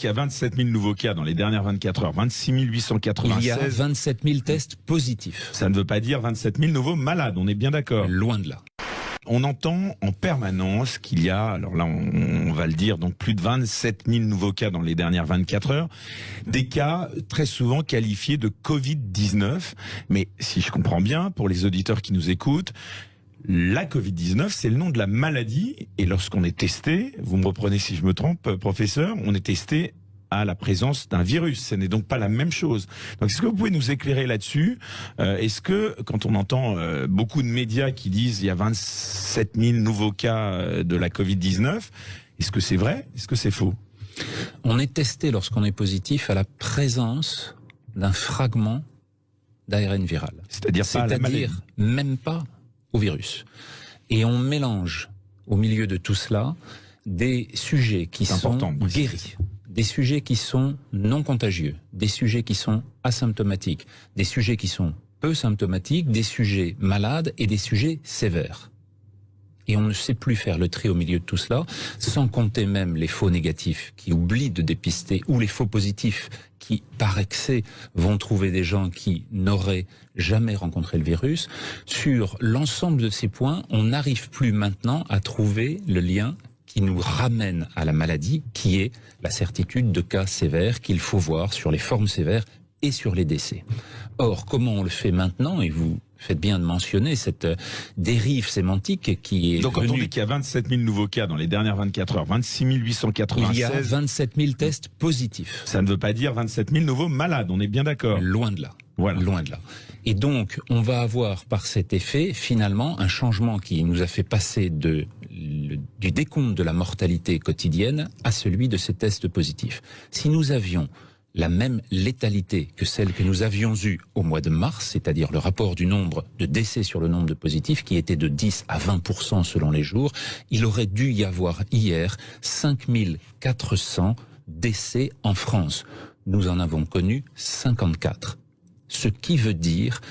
qu'il y a 27 000 nouveaux cas dans les dernières 24 heures, 26 896. Il y a 27 000 tests positifs. Ça ne veut pas dire 27 000 nouveaux malades, on est bien d'accord. Loin de là. On entend en permanence qu'il y a, alors là on va le dire, donc plus de 27 000 nouveaux cas dans les dernières 24 heures, des cas très souvent qualifiés de Covid-19. Mais si je comprends bien, pour les auditeurs qui nous écoutent, la Covid-19, c'est le nom de la maladie. Et lorsqu'on est testé, vous me reprenez si je me trompe, professeur, on est testé à la présence d'un virus. Ce n'est donc pas la même chose. Donc, est-ce que vous pouvez nous éclairer là-dessus? Est-ce que, quand on entend beaucoup de médias qui disent il y a 27 000 nouveaux cas de la Covid-19, est-ce que c'est vrai? Est-ce que c'est faux? On est testé lorsqu'on est positif à la présence d'un fragment d'ARN viral. C'est-à-dire même pas au virus. Et on mélange au milieu de tout cela des sujets qui sont guéris, des sujets qui sont non contagieux, des sujets qui sont asymptomatiques, des sujets qui sont peu symptomatiques, des sujets malades et des sujets sévères. Et on ne sait plus faire le tri au milieu de tout cela, sans compter même les faux négatifs qui oublient de dépister, ou les faux positifs qui, par excès, vont trouver des gens qui n'auraient jamais rencontré le virus. Sur l'ensemble de ces points, on n'arrive plus maintenant à trouver le lien qui nous ramène à la maladie, qui est la certitude de cas sévères qu'il faut voir sur les formes sévères et sur les décès. Or, comment on le fait maintenant, et vous faites bien de mentionner cette dérive sémantique qui est donc quand on dit qu'il y a 27 000 nouveaux cas dans les dernières 24 heures, 26 896... Il y a 27 000 tests positifs. Ça ne veut pas dire 27 000 nouveaux malades, on est bien d'accord. Loin de là. Voilà. Loin de là. Et donc, on va avoir par cet effet, finalement, un changement qui nous a fait passer du décompte de la mortalité quotidienne à celui de ces tests positifs. Si nous avions la même létalité que celle que nous avions eue au mois de mars, c'est-à-dire le rapport du nombre de décès sur le nombre de positifs qui était de 10 à 20% selon les jours, il aurait dû y avoir hier 5 400 décès en France. Nous en avons connu 54. Ce qui veut dire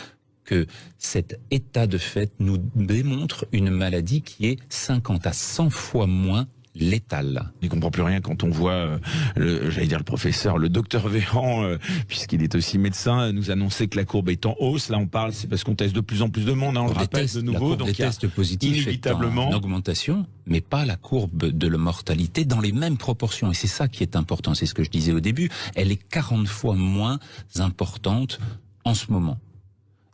que cet état de fait nous démontre une maladie qui est 50 à 100 fois moins létale. On ne comprend plus rien quand on voit, le professeur, le docteur Véran, puisqu'il est aussi médecin, nous annoncer que la courbe est en hausse. Là, on parle, c'est parce qu'on teste de plus en plus de monde, hein, on le rappelle de nouveau. La courbe des tests positifs inévitablement est en augmentation, mais pas la courbe de la mortalité dans les mêmes proportions. Et c'est ça qui est important, c'est ce que je disais au début. Elle est 40 fois moins importante en ce moment.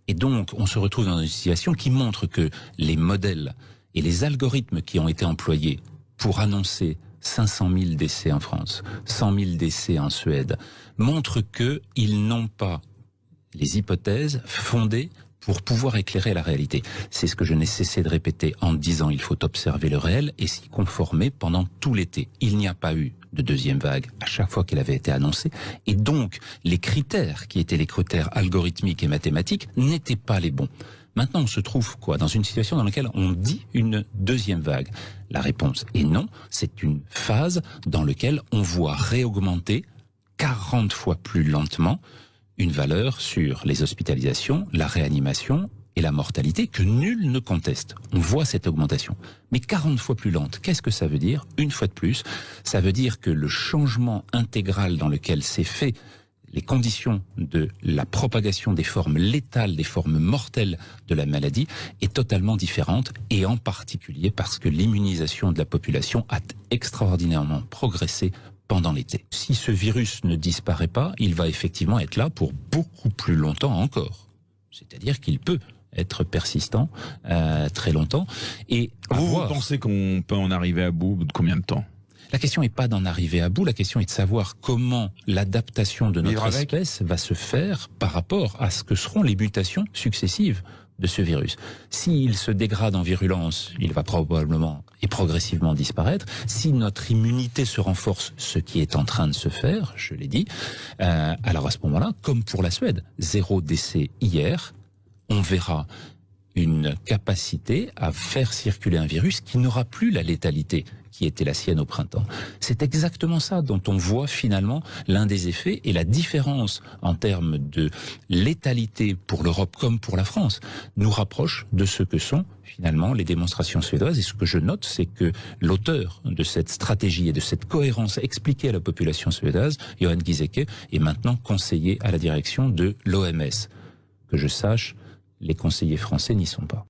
Et donc, on se retrouve dans une situation qui montre que les modèles et les algorithmes qui ont été employés pour annoncer 500 000 décès en France, 100 000 décès en Suède, montrent qu'ils n'ont pas les hypothèses fondées pour pouvoir éclairer la réalité. C'est ce que je n'ai cessé de répéter en disant il faut observer le réel et s'y conformer pendant tout l'été. Il n'y a pas eu de deuxième vague à chaque fois qu'elle avait été annoncée, et donc les critères qui étaient les critères algorithmiques et mathématiques n'étaient pas les bons. Maintenant, on se trouve dans une situation dans laquelle on dit une deuxième vague. La réponse est non, c'est une phase dans laquelle on voit réaugmenter 40 fois plus lentement une valeur sur les hospitalisations, la réanimation et la mortalité que nul ne conteste. On voit cette augmentation. Mais 40 fois plus lente, qu'est-ce que ça veut dire? Une fois de plus, ça veut dire que le changement intégral dans lequel s'est fait les conditions de la propagation des formes létales, des formes mortelles de la maladie est totalement différente, et en particulier parce que l'immunisation de la population a extraordinairement progressé pendant l'été. Si ce virus ne disparaît pas, il va effectivement être là pour beaucoup plus longtemps encore. C'est-à-dire qu'il peut être persistant très longtemps. Et vous pensez qu'on peut en arriver à bout de combien de temps? La question n'est pas d'en arriver à bout, la question est de savoir comment l'adaptation de notre espèce va se faire par rapport à ce que seront les mutations successives de ce virus. S'il se dégrade en virulence, il va probablement et progressivement disparaître. Si notre immunité se renforce, ce qui est en train de se faire, je l'ai dit, alors à ce moment-là, comme pour la Suède, 0 décès hier, on verra une capacité à faire circuler un virus qui n'aura plus la létalité qui était la sienne au printemps. C'est exactement ça dont on voit finalement l'un des effets et la différence en termes de létalité pour l'Europe comme pour la France nous rapproche de ce que sont finalement les démonstrations suédoises. Et ce que je note, c'est que l'auteur de cette stratégie et de cette cohérence expliquée à la population suédoise, Johan Giesecke, est maintenant conseiller à la direction de l'OMS. Que je sache, les conseillers français n'y sont pas.